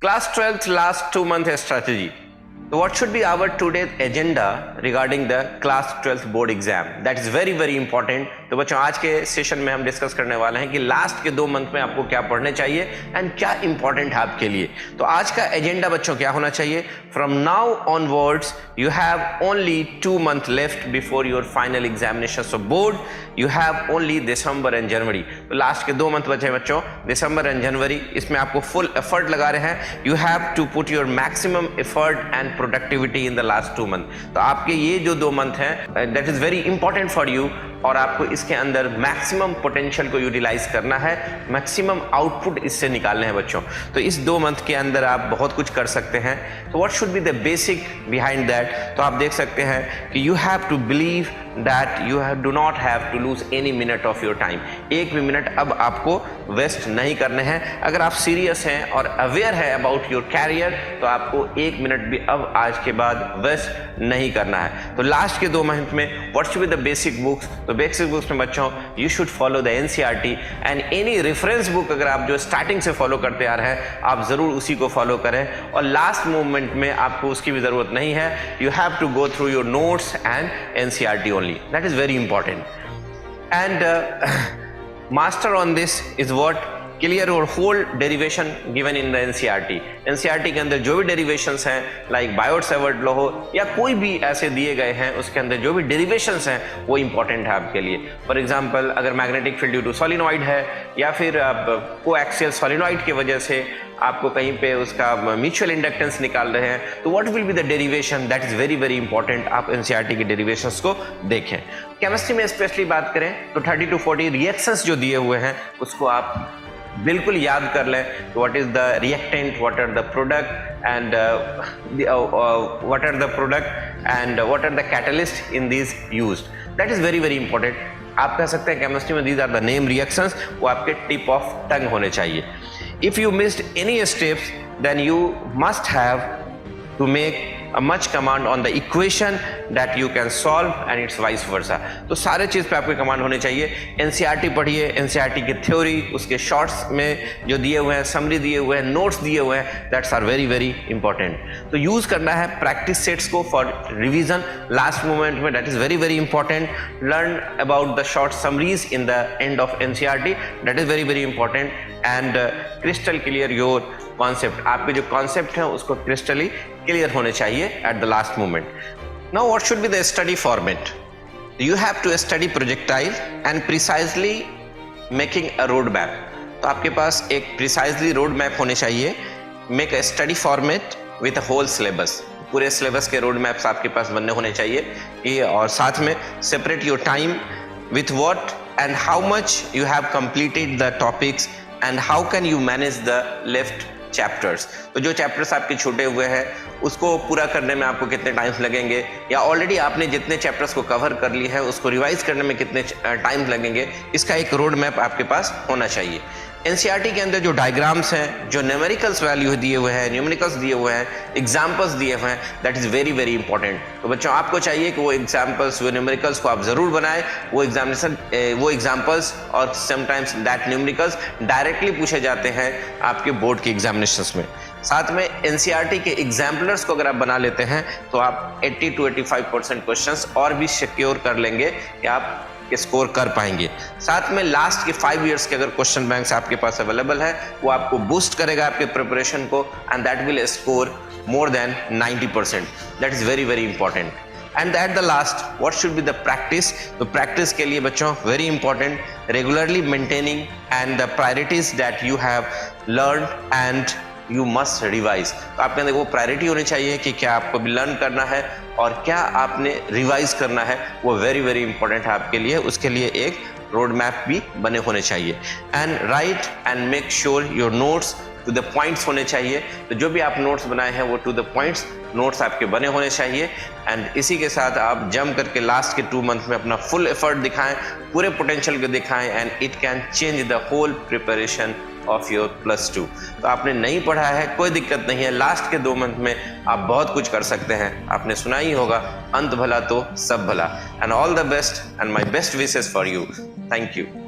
Class 12th last 2 month strategy. So what should be our today's agenda regarding the class 12th board exam? That is very very important. तो बच्चों आज के session में हम discuss करने वाले हैं कि लास्ट के 2 मंथ में आपको क्या पढ़ने चाहिए एंड क्या इंपॉर्टेंट है आपके लिए. तो आज का एजेंडा बच्चों क्या होना चाहिए? From now onwards you have only 2 months left before your final examinations of board. You have only December and January. तो लास्ट के 2 मंथ बचे बच्चों, दिसंबर एंड जनवरी. इसमें आपको फुल एफर्ट लगा रहे हैं. You have to put your maximum effort and productivity in the last 2 months. तो आपके ये जो 2 मंथ हैं that is very important for you और आपको इसके अंदर मैक्सिमम पोटेंशियल को यूटिलाइज करना है, मैक्सिमम आउटपुट इससे निकालने हैं बच्चों. तो इस 2 मंथ के अंदर आप बहुत कुछ कर सकते हैं. तो what should be the basic behind that? तो आप देख सकते हैं कि you have to believe that you do not have to lose any minute of your time. एक भी मिनट अब आपको वेस्ट नहीं करने हैं. अगर आप सीरियस हैं और अवेयर है अबाउट योर कैरियर तो आपको 1 मिनट भी अब आज के बाद वेस्ट नहीं करना है. तो लास्ट के 2 मंथ में what should be the basic books? तो बेसिक बुक्स में बच्चों you should follow the NCERT and any reference book अगर आप जो स्टार्टिंग से फॉलो करते आ रहे हैं आप जरूर उसी को फॉलो करें. और लास्ट मोमेंट में आपको उसकी भी जरूरत नहीं है. You have to go through your notes and NCERT only. That is very important. And master on this is what clear और whole derivation given in the NCERT. NCERT के अंदर जो भी डेरिवेशंस हैं लाइक बायोट-सेवर्ट लॉ हो या कोई भी ऐसे दिए गए हैं उसके अंदर जो भी डेरिवेशंस हैं वो इंपॉर्टेंट है आपके लिए. फॉर एग्जांपल अगर magnetic field due to solenoid है या फिर कोएक्सियल सोलिनॉइड की वजह से आपको कहीं पे उसका म्यूचुअल इंडक्टेंस निकाल रहे हैं तो what will be the derivation? That is very very important. आप एनसीईआरटी के डेरिवेशंस को देखें. केमिस्ट्री में स्पेशली बात करें तो 30 to 40 रिएक्शंस जो दिए हुए हैं उसको आप बिल्कुल याद कर लें. What is the reactant, what are the product and what are the product and what are the catalyst in this used. That is very very important. आप कह सकते हैं केमिस्ट्री में these are the name reactions, वो आपके tip of tongue होने चाहिए. If you missed any steps then you must have to make a much command on the equation that you can solve and it's vice versa. तो सारे चीज़ पे आपके command होने चाहिए. एनसीईआरटी पढ़िए, एनसीईआरटी की थ्योरी, उसके शॉर्ट्स में जो दिए हुए हैं, समरी दिए हुए हैं, नोट्स दिए हुए हैं, that's are very very important. तो यूज़ करना है प्रैक्टिस सेट्स को फॉर रिवीजन लास्ट मोमेंट में. That is very very important. Learn about the short summaries in the end of NCERT. That is very very important. And crystal clear your concept. आपके जो concept हैं उसको crystally clear होने चाहिए at the last moment. Now what should be the study format? You have to study projectile and precisely making a road map. तो आपके पास एक प्रिसाइजली रोड मैप होने चाहिए. Make a study format with a whole syllabus. पूरे syllabus के road maps आपके पास बनने होने चाहिए. ये और साथ में separate your time with what and how much you have completed the topics and how can you manage the left chapters. तो जो चैप्टर्स आपके छूटे हुए हैं उसको पूरा करने में आपको कितने टाइम्स लगेंगे या ऑलरेडी आपने जितने चैप्टर्स को कवर कर ली है उसको रिवाइज करने में कितने टाइम लगेंगे, इसका एक रोड मैप आपके पास होना चाहिए. एनसीईआरटी के अंदर जो डायग्राम्स हैं, जो न्यूमेरिकल्स वैल्यू दिए हुए हैं, न्यूमेरिकल्स दिए हुए हैं, एग्जाम्पल्स दिए हुए हैं, that is very very important. तो बच्चों आपको चाहिए कि वो एग्जाम्पल्स, वो न्यूमेरिकल्स को आप ज़रूर बनाएं. वो एग्जाम्पल्स और समटाइम्स दैट न्यूमेरिकल्स डायरेक्टली पूछे जाते हैं आपके बोर्ड के एग्जामिनेशंस में. साथ में एनसीईआरटी के एग्जाम्पलर्स को अगर आप बना लेते हैं तो आप 80 to 85% क्वेश्चंस और भी सिक्योर कर लेंगे कि आप स्कोर कर पाएंगे. साथ में लास्ट के 5 इयर्स के अगर क्वेश्चन बैंक्स आपके पास अवेलेबल है वो आपको बूस्ट करेगा आपके प्रिपरेशन को and that will score more than 90%. That is very very important. And eight the last what should be the practice? तो प्रैक्टिस के लिए बच्चों very important, regularly maintaining and the priorities that you have learn and you must revise. तो आपके अंदर वो priority होनी चाहिए कि क्या आपको भी लर्न करना है और क्या आपने रिवाइज करना है. वो वेरी वेरी इंपॉर्टेंट है आपके लिए. उसके लिए एक रोड मैप भी बने होने चाहिए. And write and make sure your notes to the points होने चाहिए. तो जो भी आप नोट्स बनाए हैं वो टू द पॉइंट्स नोट्स आपके बने होने चाहिए. एंड इसी के साथ आप जम करके लास्ट के 2 मंथ में अपना फुल एफर्ट दिखाएं, पूरे पोटेंशियल को दिखाएं and it can change the whole preparation of your +2. तो आपने नहीं पढ़ा है कोई दिक्कत नहीं है. लास्ट के 2 मंथ में आप बहुत कुछ कर सकते हैं. आपने सुना ही होगा, अंत भला तो सब भला. And all the best and my best wishes for you. Thank you.